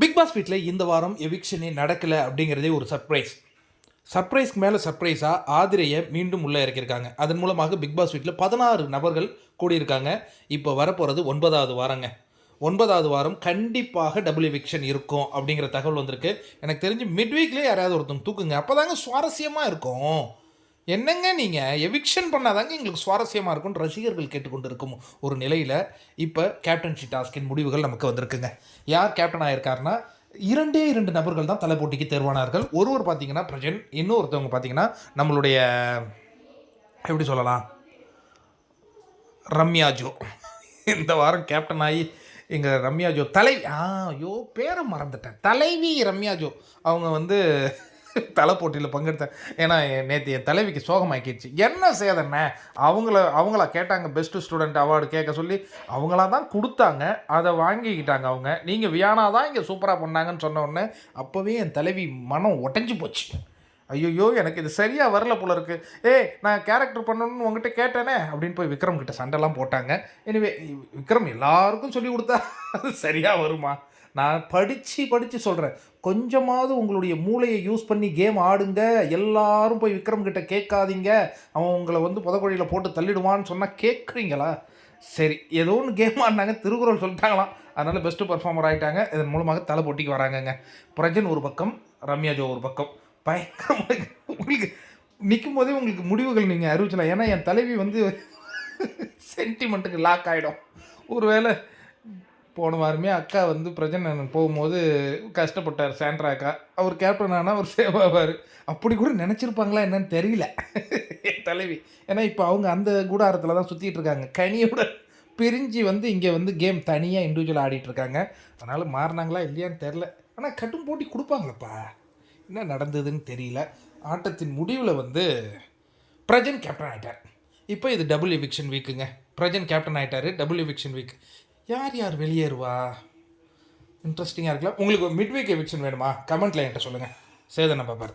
Big pass வீட்டில் இந்த வாரம் எவிக்ஷனே நடக்கலை அப்படிங்கிறதே ஒரு சர்ப்ரைஸ்க்கு மேலே சர்ப்ரைஸாக ஆதிரையை மீண்டும் உள்ளே இறக்கியிருக்காங்க. அதன் மூலமாக பிக் பாஸ் வீட்டில் 16 நபர்கள் கூடியிருக்காங்க. இப்போ வரப்போகிறது 9வது வாரங்க. 9வது வாரம் கண்டிப்பாக டபுள் எவிக்ஷன் இருக்கும் அப்படிங்கிற தகவல் வந்திருக்கு. எனக்கு தெரிஞ்சு மிட்வீக்லேயே யாராவது ஒருத்தவங்க தூக்குங்க, அப்போ தாங்க சுவாரஸ்யமாக இருக்கும். என்னங்க நீங்கள் எவிக்ஷன் பண்ணாதாங்க எங்களுக்கு சுவாரஸ்யமாக இருக்கும்னு ரசிகர்கள் கேட்டுக்கொண்டு இருக்கும் ஒரு நிலையில் இப்போ கேப்டன்ஷிப் டாஸ்கின் முடிவுகள் நமக்கு வந்திருக்குங்க. யார் கேப்டன் ஆகியிருக்காருன்னா 2 நபர்கள் தான் தலை போட்டிக்கு தேர்வானார்கள். ஒருவர் பார்த்தீங்கன்னா பிரஜன், இன்னொருத்தவங்க பார்த்தீங்கன்னா நம்மளுடைய எப்படி சொல்லலாம் ரம்யா ஜோ. இந்த வாரம் கேப்டன் ஆகி எங்கள் ரம்யா ஜோ ஐயோ பேரை மறந்துட்டேன், தலைவி ரம்யா ஜோ அவங்க தலை போட்டியில் பங்கெடுத்தேன். ஏன்னா நேற்று என் தலைவிக்கு சோகமாக்கிடுச்சு. என்ன சேதண்ணே, அவங்களா கேட்டாங்க பெஸ்ட்டு ஸ்டூடெண்ட் அவார்டு கேட்க சொல்லி, அவங்களா தான் கொடுத்தாங்க, அதை வாங்கிக்கிட்டாங்க அவங்க. நீங்கள் வியானா தான் இங்கே சூப்பராக பண்ணாங்கன்னு சொன்ன உடனே அப்போவே என் தலைவி மனம் உடஞ்சி போச்சு. ஐயோ எனக்கு இது சரியாக வரல போல இருக்குது, நான் கேரக்டர் பண்ணணும்னு உங்ககிட்ட கேட்டேனே அப்படின்னு போய் விக்ரம் கிட்ட சண்டைலாம் போட்டாங்க. எனிவே விக்ரம் எல்லாருக்கும் சொல்லி கொடுத்தா அது சரியாக வருமா? நான் படித்து சொல்கிறேன், கொஞ்சமாவது உங்களுடைய மூளையை யூஸ் பண்ணி கேம் ஆடுங்க. எல்லாரும் போய் விக்ரம் கிட்ட கேட்காதீங்க, அவன் உங்களை புதக்குழியில் போட்டு தள்ளிடுவான்னு சொன்னால் கேட்குறீங்களா? சரி, ஏதோ ஒன்று கேம் ஆடினாங்க, திருக்குறள் சொல்லிட்டாங்களாம், அதனால் பெஸ்ட்டு பர்ஃபார்மர் ஆகிட்டாங்க. இதன் மூலமாக தலை போட்டிக்கு வராங்கங்க. பிரஜன் ஒரு பக்கம், ரம்யா ஜோ ஒரு பக்கம். பயங்கரமாக உங்களுக்கு நிற்கும் போதே உங்களுக்கு முடிவுகள் நீங்கள் அறிவிச்சலாம். ஏன்னா என் தலைவி சென்டிமெண்ட்டுக்கு லாக் ஆகிடும். ஒருவேளை போன வாரமே அக்கா பிரஜன் போகும்போது கஷ்டப்பட்டார் சாண்ட்ரா அக்கா, அவர் கேப்டன் ஆனால் அவர் சேவ் ஆவார். அப்படி கூட நினச்சிருப்பாங்களா என்னன்னு தெரியல என் தலைவி. ஏன்னா இப்போ அவங்க அந்த கூடாரத்தில் தான் சுற்றிட்டு இருக்காங்க, கனியோட பிரிஞ்சு இங்கே கேம் தனியாக இண்டிவிஜுவல் ஆடிட்டுருக்காங்க. அதனால் மாறினாங்களா இல்லையான்னு தெரில. ஆனால் கட்டும் போட்டி கொடுப்பாங்களப்பா, என்ன நடந்ததுன்னு தெரியல. ஆட்டத்தின் முடிவில் பிரஜன் கேப்டன் ஆகிட்டார். இப்போ இது டபுள் எவிக்ஷன் வீக்குங்க. பிரஜன் கேப்டன் ஆகிட்டார், டபுள் எவிக்ஷன் வீக். யார் வெளியேறுவா? இன்ட்ரெஸ்டிங்காக இருக்கலாம். உங்களுக்கு மிட் வீக் எவிக்ஷன் வேணுமா? கமெண்ட்டில் என்கிட்ட சொல்லுங்கள். சேதனை பாப்பார்.